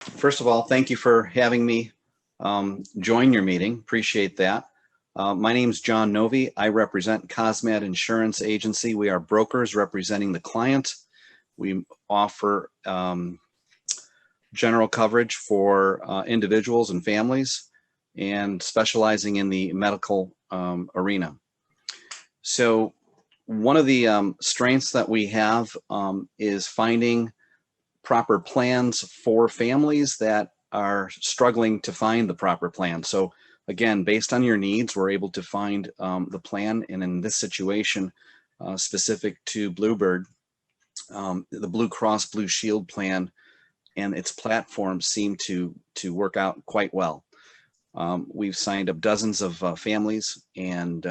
First of all, thank you for having me join your meeting. Appreciate that. My name is John Novi. I represent Cosmat Insurance Agency. We are brokers representing the client. We offer general coverage for individuals and families and specializing in the medical arena. So one of the strengths that we have is finding proper plans for families that are struggling to find the proper plan. So again, based on your needs, we're able to find the plan. And in this situation, specific to Bluebird, the Blue Cross Blue Shield plan and its platform seem to work out quite well. We've signed up dozens of families and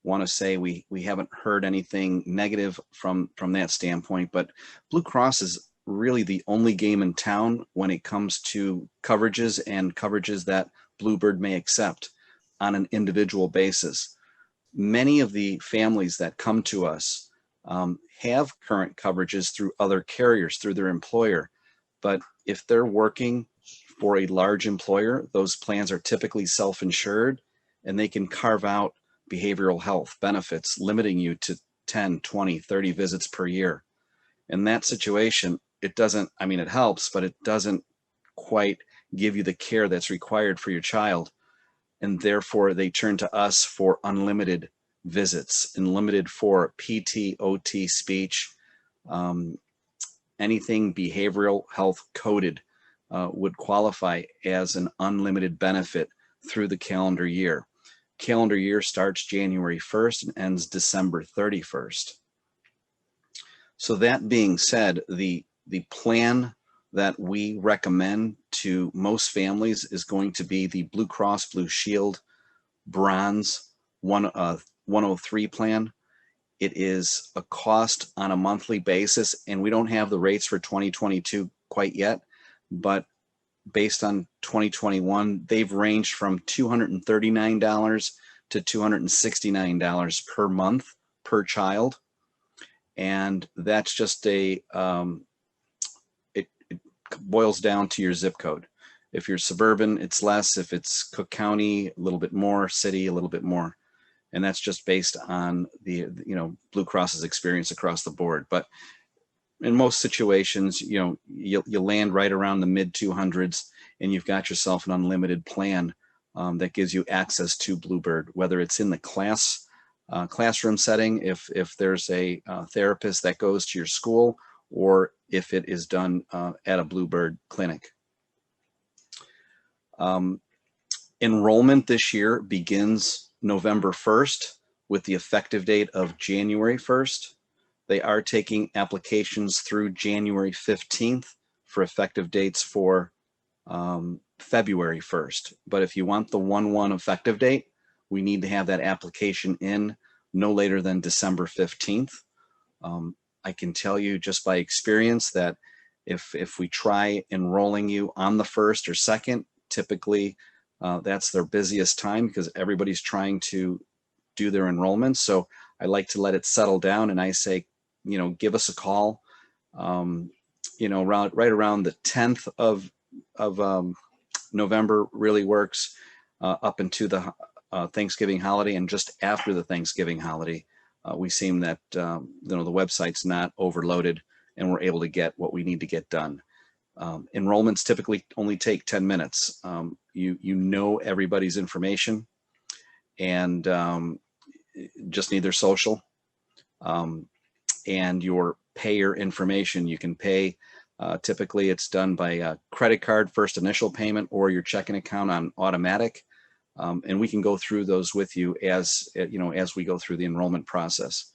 want to say we haven't heard anything negative from that standpoint, but Blue Cross is really the only game in town when it comes to coverages and coverages that Bluebird may accept on an individual basis. Many of the families that come to us have current coverages through other carriers, through their employer, but if they're working for a large employer, those plans are typically self-insured and they can carve out behavioral health benefits, limiting you to 10, 20, 30 visits per year. In that situation, it doesn't, I mean, it helps, but it doesn't quite give you the care that's required for your child. And therefore, they turn to us for unlimited visits, unlimited for PT, OT, speech, anything behavioral health coded would qualify as an unlimited benefit through the calendar year. Calendar year starts January 1st and ends December 31st. So that being said, the plan that we recommend to most families is going to be the Blue Cross Blue Shield Bronze 103 plan. It is a cost on a monthly basis, and we don't have the rates for 2022 quite yet, but based on 2021, they've ranged from $239 to $269 per month per child. And that's just it boils down to your zip code. If you're suburban, it's less. If it's Cook County, a little bit more. City, a little bit more. And that's just based on the Blue Cross's experience across the board. But in most situations, you land right around the mid 200s, and you've got yourself an unlimited plan that gives you access to Bluebird, whether it's in the classroom setting, if there's a therapist that goes to your school, or if it is done at a Bluebird clinic. Enrollment this year begins November 1st with the effective date of January 1st. They are taking applications through January 15th for effective dates for February 1st. But if you want the 1/1 effective date, we need to have that application in no later than December 15th. I can tell you just by experience that if we try enrolling you on the 1st or 2nd, typically that's their busiest time because everybody's trying to do their enrollment. So I like to let it settle down, and I say, give us a call, right around the 10th of November really works up into the Thanksgiving holiday, and just after the Thanksgiving holiday, we seem that the website's not overloaded and we're able to get what we need to get done. Enrollments typically only take 10 minutes. You know everybody's information and just need their social and your payer information. You can pay, typically it's done by a credit card, first initial payment, or your checking account on automatic. And we can go through those with you as we go through the enrollment process.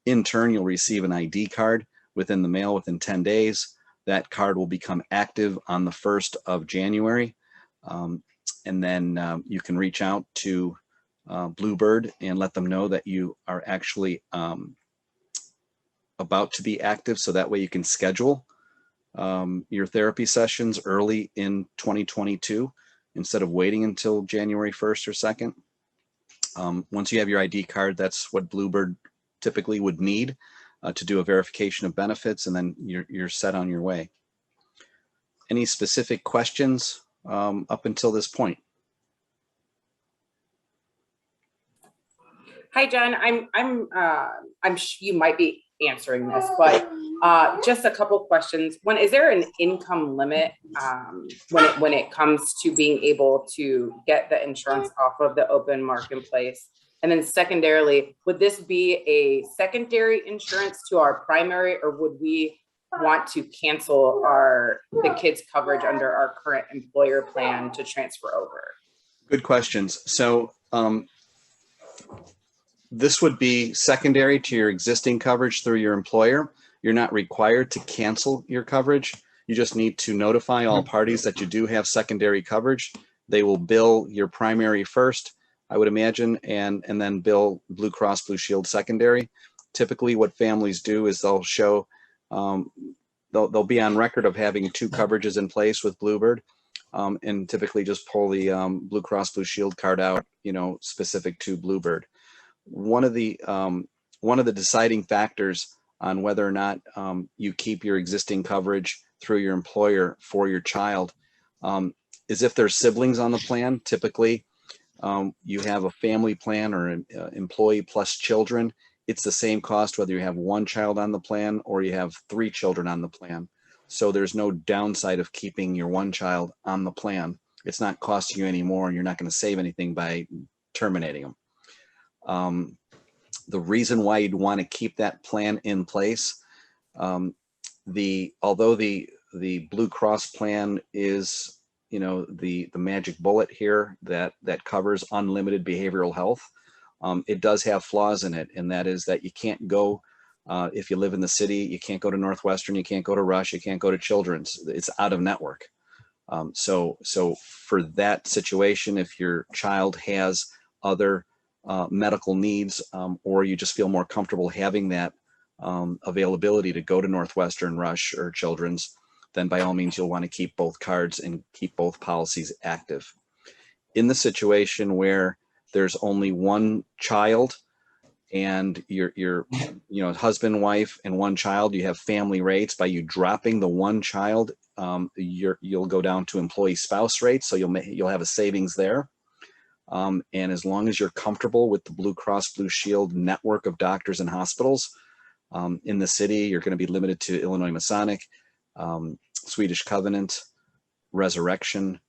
In turn, you'll receive an ID card within the mail within 10 days. That card will become active on the 1st of January. And then you can reach out to Bluebird and let them know that you are actually about to be active, so that way you can schedule your therapy sessions early in 2022 instead of waiting until January 1st or 2nd. Once you have your ID card, that's what Bluebird typically would need to do a verification of benefits, and then you're set on your way. Any specific questions up until this point? Hi, John. You might be answering this, but just a couple questions. One, is there an income limit when it comes to being able to get the insurance off of the open marketplace? And then secondarily, would this be a secondary insurance to our primary, or would we want to cancel the kids' coverage under our current employer plan to transfer over? Good questions. So this would be secondary to your existing coverage through your employer. You're not required to cancel your coverage. You just need to notify all parties that you do have secondary coverage. They will bill your primary first, I would imagine, and then bill Blue Cross Blue Shield secondary. Typically what families do is they'll show, they'll be on record of having two coverages in place with Bluebird, and typically just pull the Blue Cross Blue Shield card out, specific to Bluebird. One of the deciding factors on whether or not you keep your existing coverage through your employer for your child is if there's siblings on the plan. Typically, you have a family plan or an employee plus children. It's the same cost whether you have one child on the plan or you have 3 children on the plan. So there's no downside of keeping your one child on the plan. It's not costing you any more, and you're not going to save anything by terminating them. The reason why you'd want to keep that plan in place, although the Blue Cross plan is, the magic bullet here that covers unlimited behavioral health, it does have flaws in it, and that is that you can't go, if you live in the city, you can't go to Northwestern, you can't go to Rush, you can't go to Children's. It's out of network. So for that situation, if your child has other medical needs, or you just feel more comfortable having that availability to go to Northwestern, Rush, or Children's, then by all means you'll want to keep both cards and keep both policies active. In the situation where there's only one child and your husband, wife, and one child, you have family rates. By you dropping the one child, you'll go down to employee spouse rates, so you'll have a savings there. And as long as you're comfortable with the Blue Cross Blue Shield network of doctors and hospitals in the city, you're going to be limited to Illinois Masonic, Swedish Covenant, Resurrection,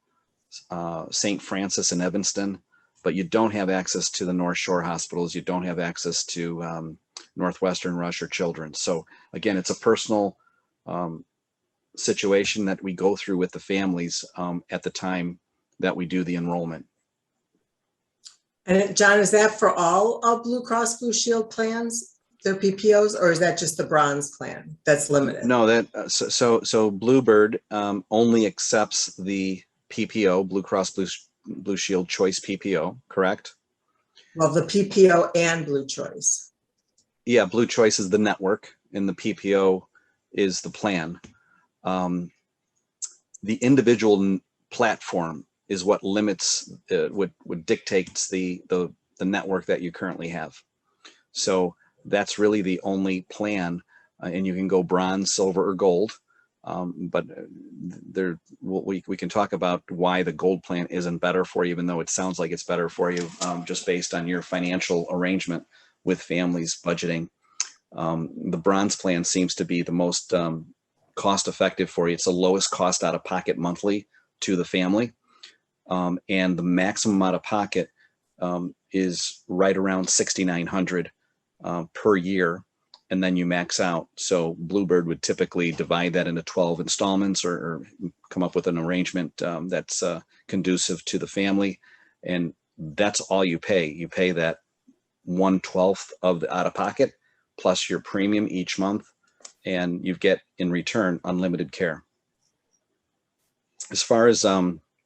St. Francis in Evanston, but you don't have access to the North Shore hospitals. You don't have access to Northwestern, Rush, or Children's. So again, it's a personal situation that we go through with the families at the time that we do the enrollment. And John, is that for all of Blue Cross Blue Shield plans, their PPOs, or is that just the bronze plan that's limited? No, so Bluebird only accepts the PPO, Blue Cross Blue Shield Choice PPO, correct? Well, the PPO and Blue Choice. Yeah, Blue Choice is the network and the PPO is the plan. The individual platform is what limits, what dictates the network that you currently have. So that's really the only plan, and you can go bronze, silver, or gold. But we can talk about why the gold plan isn't better for you, even though it sounds like it's better for you, just based on your financial arrangement with families budgeting. The bronze plan seems to be the most cost effective for you. It's the lowest cost out of pocket monthly to the family. And the maximum out of pocket is right around $6,900 per year, and then you max out. So Bluebird would typically divide that into 12 installments, or come up with an arrangement that's conducive to the family, and that's all you pay. You pay that 1/12 of the out-of-pocket plus your premium each month, and you get in return unlimited care. As far as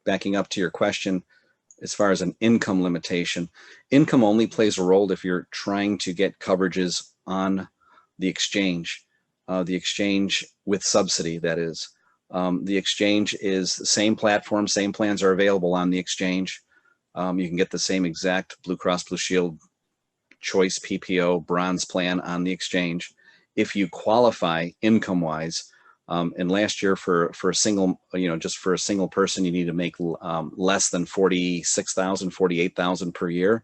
backing up to your question, as far as an income limitation, income only plays a role if you're trying to get coverages on the exchange with subsidy, that is. The exchange is the same platform, same plans are available on the exchange. You can get the same exact Blue Cross Blue Shield Choice PPO bronze plan on the exchange. If you qualify income-wise And last year for a single, just for a single person, you need to make less than 46,000, 48,000 per year.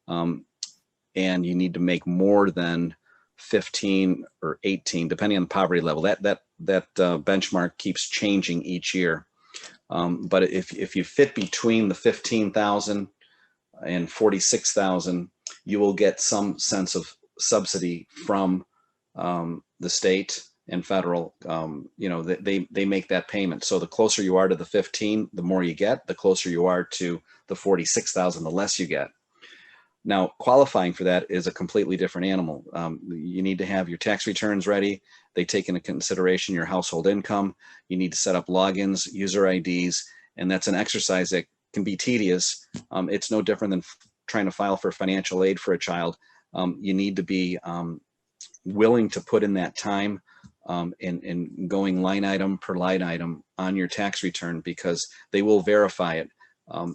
And you need to make more than 15 or 18, depending on the poverty level. That benchmark keeps changing each year. But if you fit between the 15,000 and 46,000, you will get some sense of subsidy from the state and federal. They make that payment. So the closer you are to the 15, the more you get. The closer you are to the 46,000, the less you get. Now, qualifying for that is a completely different animal. You need to have your tax returns ready. They take into consideration your household income. You need to set up logins, user IDs, and that's an exercise that can be tedious. It's no different than trying to file for financial aid for a child. You need to be willing to put in that time in going line item per line item on your tax return, because they will verify it.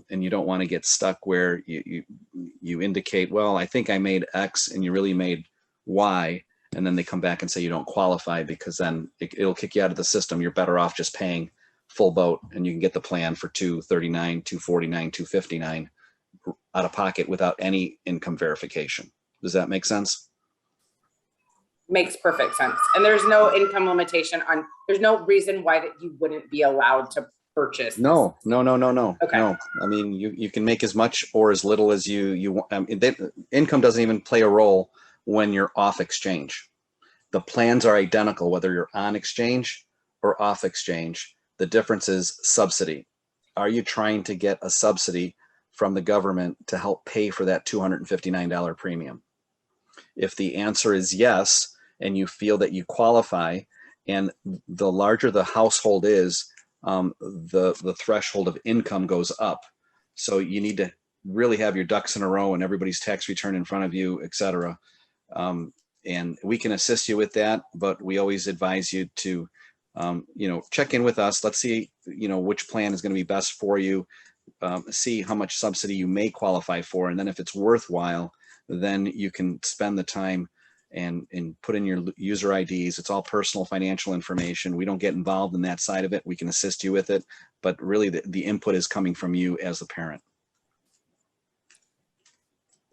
And you don't want to get stuck where you indicate, well, I think I made X and you really made Y, and then they come back and say you don't qualify, because then it'll kick you out of the system. You're better off just paying full boat, and you can get the plan for $239, $249, $259 out of pocket without any income verification. Does that make sense? Makes perfect sense. And there's no income limitation there's no reason why that you wouldn't be allowed to purchase. No. Okay. No. I mean, you can make as much or as little as you want. Income doesn't even play a role when you're off exchange. The plans are identical, whether you're on exchange or off exchange. The difference is subsidy. Are you trying to get a subsidy from the government to help pay for that $259 premium? If the answer is yes, and you feel that you qualify, and the larger the household is, the threshold of income goes up. So you need to really have your ducks in a row and everybody's tax return in front of you, et cetera. And we can assist you with that, but we always advise you to, check in with us. Let's see, which plan is going to be best for you. See how much subsidy you may qualify for. And then if it's worthwhile, then you can spend the time and put in your user IDs. It's all personal financial information. We don't get involved in that side of it. We can assist you with it, but really the input is coming from you as the parent.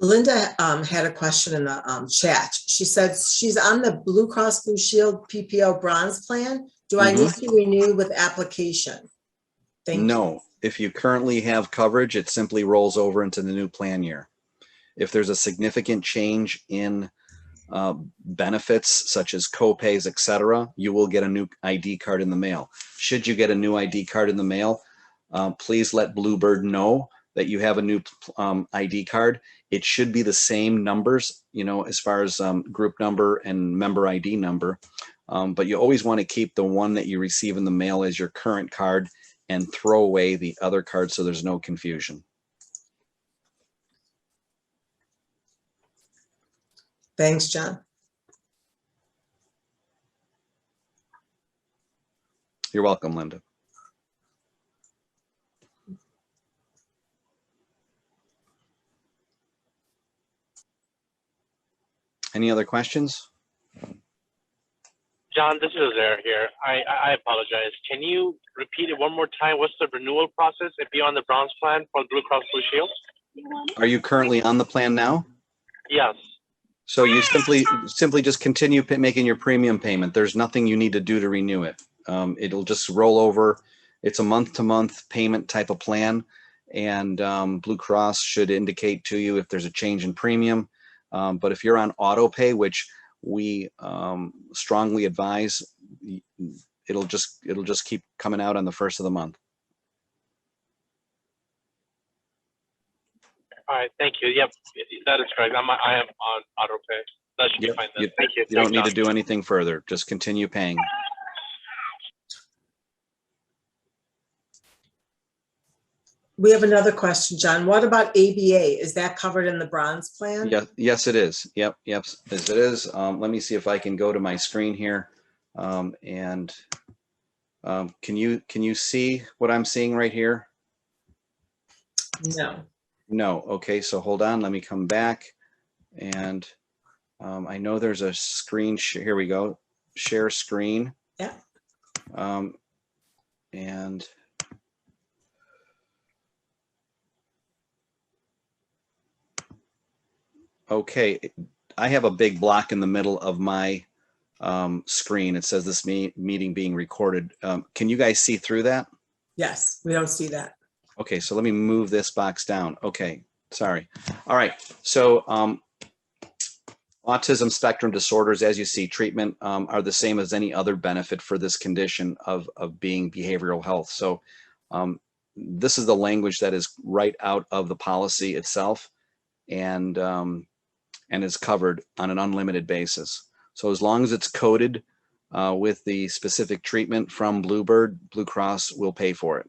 Linda had a question in the chat. She said she's on the Blue Cross Blue Shield PPO bronze plan. Do I need to renew with application? No. If you currently have coverage, it simply rolls over into the new plan year. If there's a significant change in benefits such as co-pays, etc., you will get a new ID card in the mail. Should you get a new ID card in the mail, please let Bluebird know that you have a new ID card. It should be the same numbers, as far as group number and member ID number, but you always want to keep the one that you receive in the mail as your current card and throw away the other card so there's no confusion. Thanks, John. You're welcome, Linda. Any other questions? John, this is Azair here. I apologize. Can you repeat it one more time? What's the renewal process if you're on the bronze plan for Blue Cross Blue Shield? Are you currently on the plan now? Yes. So you simply just continue making your premium payment. There's nothing you need to do to renew it. It'll just roll over. It's a month-to-month payment type of plan, and Blue Cross should indicate to you if there's a change in premium. But if you're on auto pay, which we strongly advise, it'll just keep coming out on the first of the month. All right, thank you. Yep, that is correct. I am on auto pay. That should be fine then. Thank you. You don't need to do anything further. Just continue paying. We have another question, John. What about ABA? Is that covered in the bronze plan? Yeah, yes, it is. Yep, yes, it is. Let me see if I can go to my screen here. Can you see what I'm seeing right here? No. No. Okay, so hold on. Let me come back. And I know there's a screen. Here we go. Share screen. Yeah. And okay, I have a big block in the middle of my screen. It says this meeting being recorded. Can you guys see through that? Yes, we don't see that. Okay, so let me move this box down. Okay, sorry. All right, so autism spectrum disorders, as you see, treatment are the same as any other benefit for this condition of being behavioral health. So this is the language that is right out of the policy itself, and is covered on an unlimited basis. So as long as it's coded with the specific treatment from Bluebird, Blue Cross will pay for it.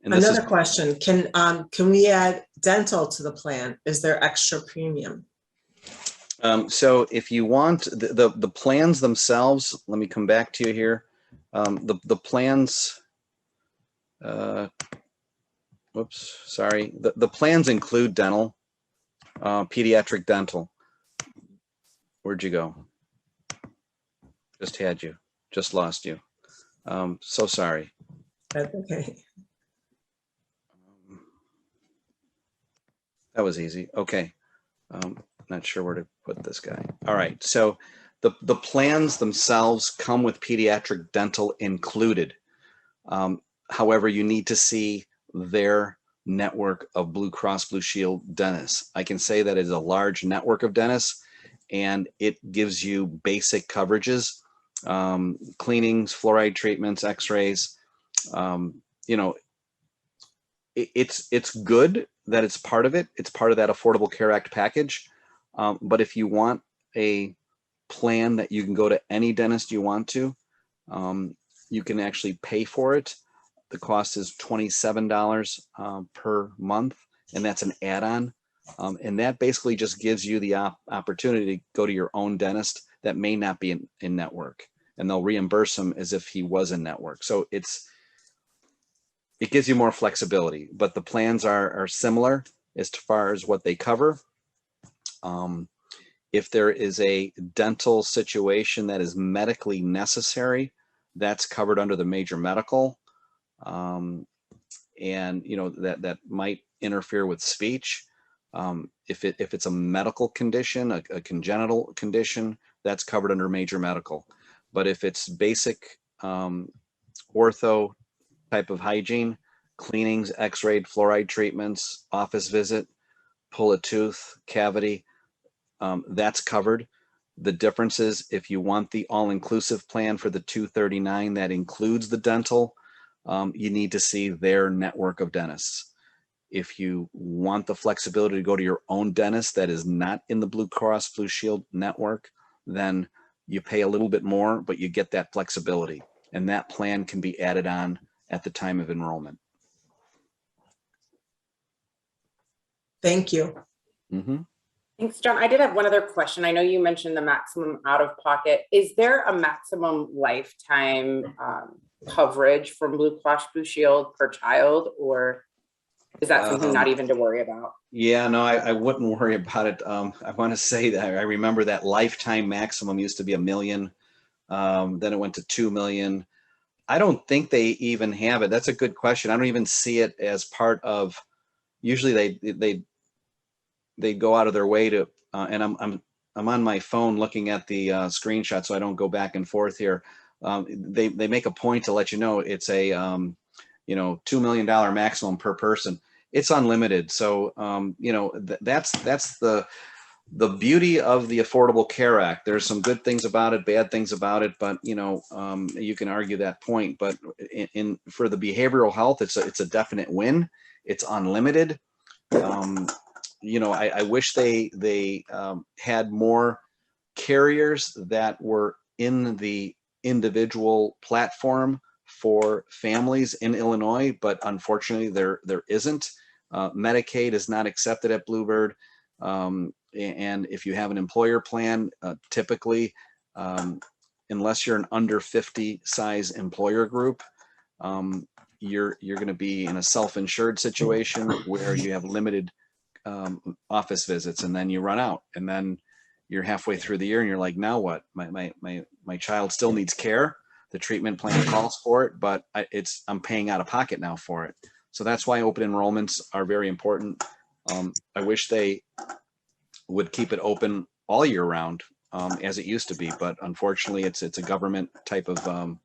And this Another question, can we add dental to the plan? Is there extra premium? So if you want the plans themselves, let me come back to you here. The plans, whoops, sorry. The plans include dental, pediatric dental. Where'd you go? Just had you, just lost you. So sorry. That's okay. That was easy. Okay. Not sure where to put this guy. All right. So the plans themselves come with pediatric dental included. However, you need to see their network of Blue Cross Blue Shield dentists. I can say that it is a large network of dentists, and it gives you basic coverages, cleanings, fluoride treatments, x-rays. You know, it's good that it's part of it. It's part of that Affordable Care Act package. But if you want a plan that you can go to any dentist you want to, you can actually pay for it. The cost is $27 per month, and that's an add-on. And that basically just gives you the opportunity to go to your own dentist that may not be in network, and they'll reimburse him as if he was in network. So it gives you more flexibility, but the plans are similar as far as what they cover. If there is a dental situation that is medically necessary, that's covered under the major medical. And you know, that might interfere with speech. If it's a medical condition, a congenital condition, that's covered under major medical. But if it's basic ortho type of hygiene, cleanings, x-ray, fluoride treatments, office visit, pull a tooth, cavity, that's covered. The difference is if you want the all-inclusive plan for the $239 that includes the dental, you need to see their network of dentists. If you want the flexibility to go to your own dentist that is not in the Blue Cross Blue Shield network, then you pay a little bit more, but you get that flexibility. And that plan can be added on at the time of enrollment. Thank you. Mm-hmm. Thanks, John. I did have one other question. I know you mentioned the maximum out of pocket. Is there a maximum lifetime coverage from Blue Cross Blue Shield per child, or is that something not even to worry about? Yeah, no, I wouldn't worry about it. I want to say that I remember that lifetime maximum used to be $1 million. Then it went to 2 million. I don't think they even have it. That's a good question. I don't even see it as part of, usually they go out of their way to, and I'm on my phone looking at the screenshot, so I don't go back and forth here. They make a point to let you know it's a you know, $2 million maximum per person. It's unlimited. So you know, that's the beauty of the Affordable Care Act. There's some good things about it, bad things about it, but you know, you can argue that point. But for the behavioral health, it's a definite win. It's unlimited. You know, I wish they had more carriers that were in the individual platform for families in Illinois, but unfortunately there isn't. Medicaid is not accepted at Bluebird. And if you have an employer plan, typically, unless you're an under 50 size employer group, you're going to be in a self-insured situation where you have limited office visits, and then you run out, and then you're halfway through the year and you're like, now what? My child still needs care. the treatment plan calls for it, but I'm paying out of pocket now for it. So that's why open enrollments are very important. I wish they would keep it open all year round, as it used to be, but unfortunately it's a government type of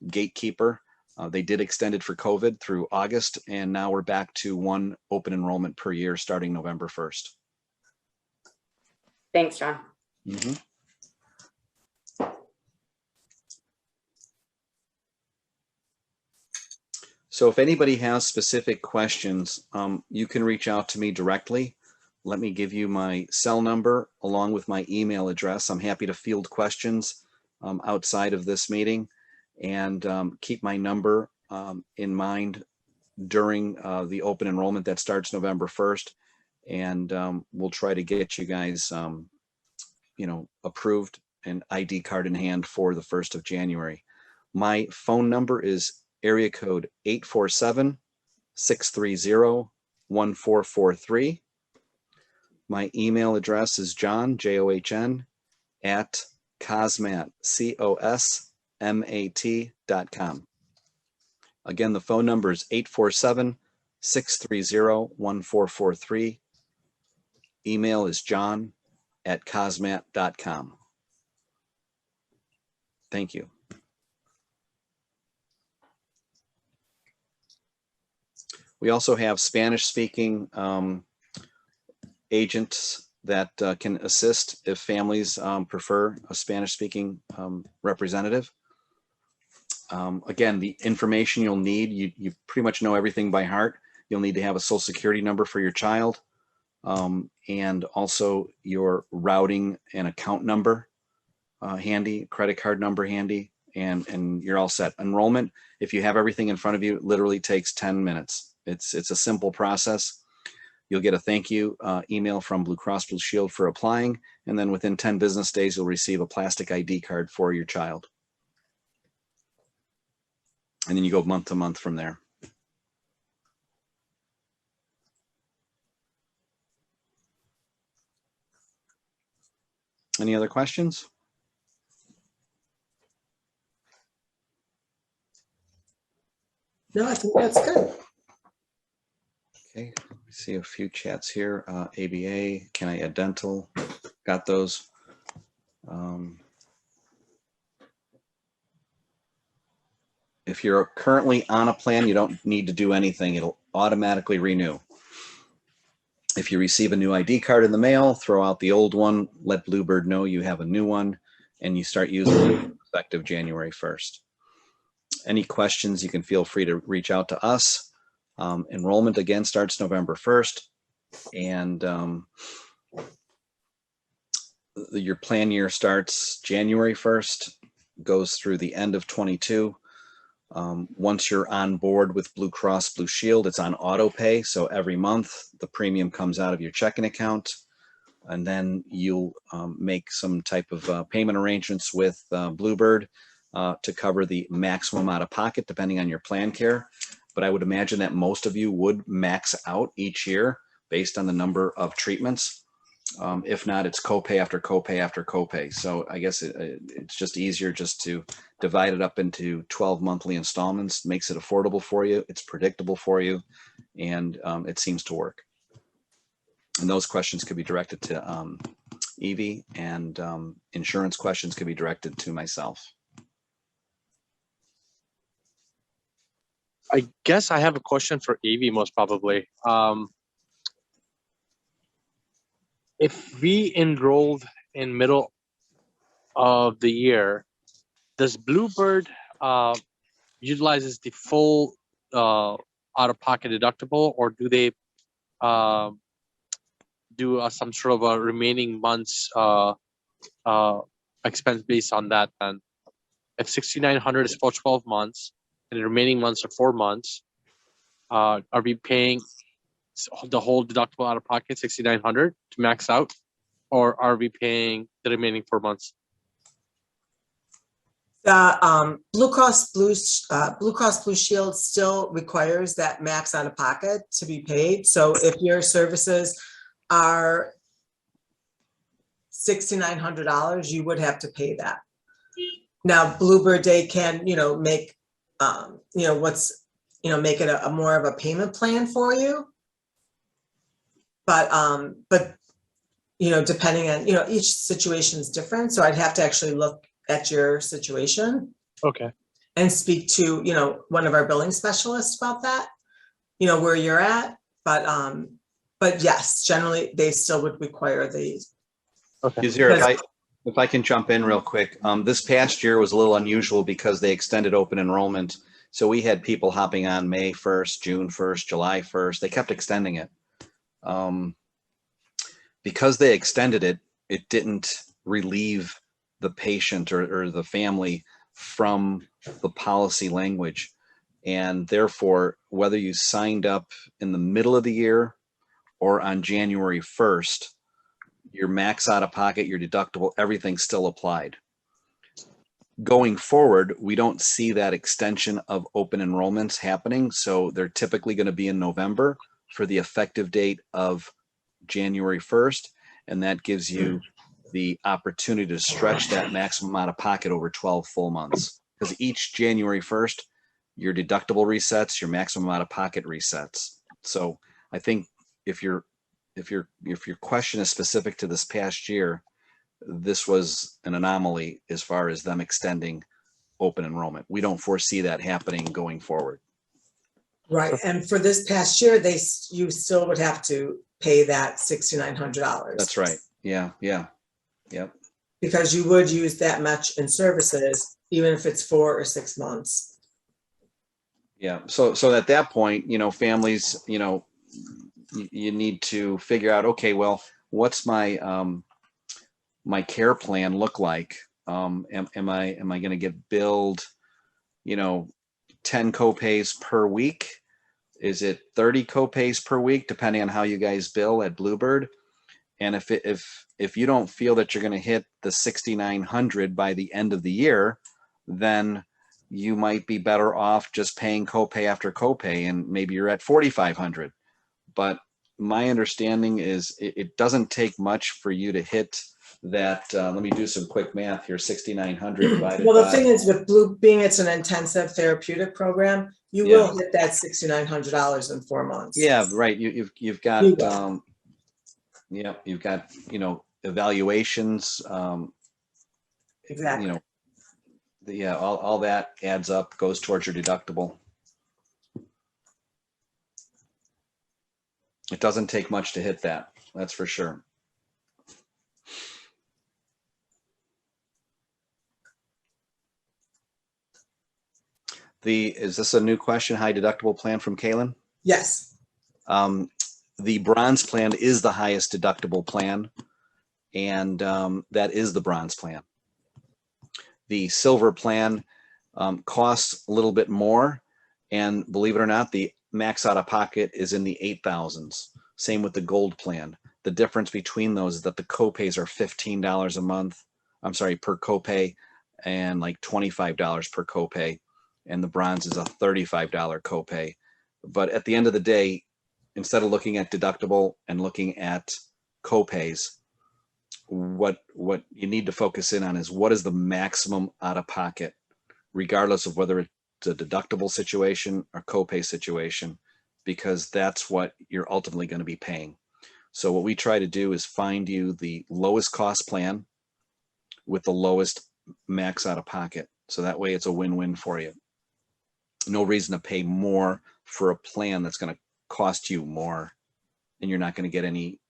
gatekeeper. They did extend it for COVID through August, and now we're back to one open enrollment per year starting November 1st. Thanks, John. Mm-hmm. So if anybody has specific questions, you can reach out to me directly. Let me give you my cell number along with my email address. I'm happy to field questions outside of this meeting, and keep my number in mind during the open enrollment that starts November 1st. And we'll try to get you guys, approved and ID card in hand for the 1st of January. My phone number is area code 847-630-1443. My email address is John, John, at Cosmat, COSMAT.com. Again, the phone number is 847-630-1443. Email is John at Cosmat.com. Thank you. We also have Spanish-speaking agents that can assist if families prefer a Spanish-speaking representative. Again, the information you'll need, you pretty much know everything by heart. You'll need to have a social security number for your child, and also your routing and account number handy, credit card number handy, and you're all set. Enrollment, if you have everything in front of you, it literally takes 10 minutes. It's a simple process. You'll get a thank you email from Blue Cross Blue Shield for applying, and then within 10 business days, you'll receive a plastic ID card for your child. And then you go month to month from there. Any other questions? No, I think that's good. Okay, I see a few chats here. ABA, can I add dental? Got those. If you're currently on a plan, you don't need to do anything. It'll automatically renew. If you receive a new ID card in the mail, throw out the old one, let Bluebird know you have a new one, and you start using it effective January 1st. Any questions, you can feel free to reach out to us. Enrollment again starts November 1st, and your plan year starts January 1st, goes through the end of 22. Once you're on board with Blue Cross Blue Shield, it's on auto pay. So every month the premium comes out of your checking account, and then you'll make some type of payment arrangements with Bluebird to cover the maximum out of pocket depending on your plan care. But I would imagine that most of you would max out each year based on the number of treatments. If not, it's copay after copay after copay. So I guess it's just easier just to divide it up into 12 monthly installments. Makes it affordable for you. It's predictable for you, and it seems to work. And those questions could be directed to Evie, and insurance questions could be directed to myself. I guess I have a question for Evie, most probably. If we enrolled in middle of the year, does Bluebird utilizes the full out-of-pocket deductible, or do they do some sort of a remaining months expense based on that? Then, if $6,900 is for 12 months and the remaining months are 4 months, are we paying the whole deductible out of pocket, $6,900 to max out, or are we paying the remaining 4 months? The Blue Cross Blue Shield still requires that max out of pocket to be paid. So if your services are $6,900, you would have to pay that. Now, Bluebird Day can, make, make it a more of a payment plan for you. But, depending on, each situation is different. So I'd have to actually look at your situation Okay. and speak to, one of our billing specialists about that, where you're at. But yes, generally they still would require these. Okay. Yazira, if I can jump in real quick, this past year was a little unusual because they extended open enrollment. So we had people hopping on May 1st, June 1st, July 1st. They kept extending it. Because they extended it, it didn't relieve the patient or the family from the policy language. And therefore, whether you signed up in the middle of the year or on January 1st, your max out of pocket, your deductible, everything still applied. Going forward, we don't see that extension of open enrollments happening. So they're typically going to be in November for the effective date of January 1st. And that gives you the opportunity to stretch that maximum out of pocket over 12 full months. Because each January 1st, your deductible resets, your maximum out of pocket resets. So I think if your question is specific to this past year, this was an anomaly as far as them extending open enrollment. We don't foresee that happening going forward. Right. And for this past year, you still would have to pay that $6,900. That's right. Yeah. Yep. Because you would use that much in services, even if it's 4 or 6 months. Yeah. So at that point, families, you need to figure out, okay, well, what's my my care plan look like? Am I going to get billed, 10 copays per week? Is it 30 copays per week, depending on how you guys bill at Bluebird? And if you don't feel that you're going to hit the 6,900 by the end of the year, then you might be better off just paying copay after copay, and maybe you're at 4,500. But my understanding is it doesn't take much for you to hit that. Let me do some quick math here. 6,900 divided Well, the by. thing is with being it's an intensive therapeutic program, you will hit that $6,900 in 4 months. Yeah, right. You've got you've got evaluations. Exactly. All that adds up, goes towards your deductible. It doesn't take much to hit that. That's for sure. Is this a new question? High deductible plan from Kaylin? Yes. The bronze plan is the highest deductible plan, and that is the bronze plan. The silver plan costs a little bit more, and believe it or not, the max out of pocket is in the 8,000s. Same with the gold plan. The difference between those is that the copays are $15 a month. I'm sorry, per copay, and like $25 per copay. And the bronze is a $35 copay. But at the end of the day, instead of looking at deductible and looking at copays, what you need to focus in on is what is the maximum out of pocket, regardless of whether it's a deductible situation or copay situation, because that's what you're ultimately going to be paying. So what we try to do is find you the lowest cost plan with the lowest max out of pocket. So that way it's a win-win for you. No reason to pay more for a plan that's going to cost you more, and you're not going to get any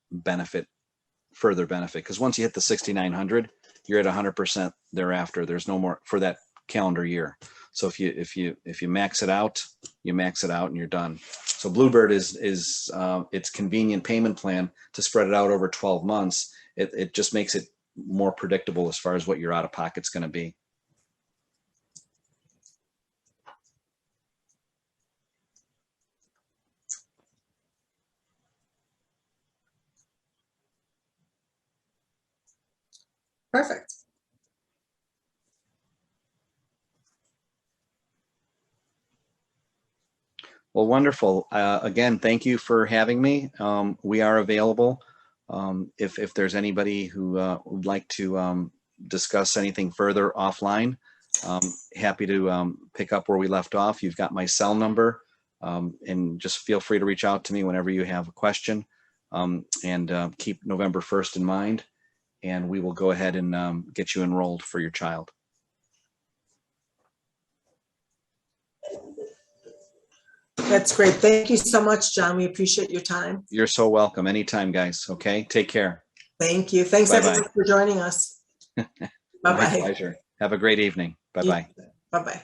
further benefit. Because once you hit the 6,900, you're at 100% thereafter. There's no more for that calendar year. So if you max it out, you max it out and you're done. So Bluebird is its convenient payment plan to spread it out over 12 months. It just makes it more predictable as far as what your out of pocket's going to be. Perfect. Well, wonderful. Again, thank you for having me. We are available. If there's anybody who would like to discuss anything further offline, happy to pick up where we left off. You've got my cell number, and just feel free to reach out to me whenever you have a question, and keep November 1st in mind, and we will go ahead and get you enrolled for your child. That's great. Thank you so much, John. We appreciate your time. You're so welcome. Anytime, guys. Okay. Take care. Thank you. Thanks Bye-bye. everyone for joining us. My Bye-bye. pleasure. Have a great evening. Bye-bye. Bye-bye.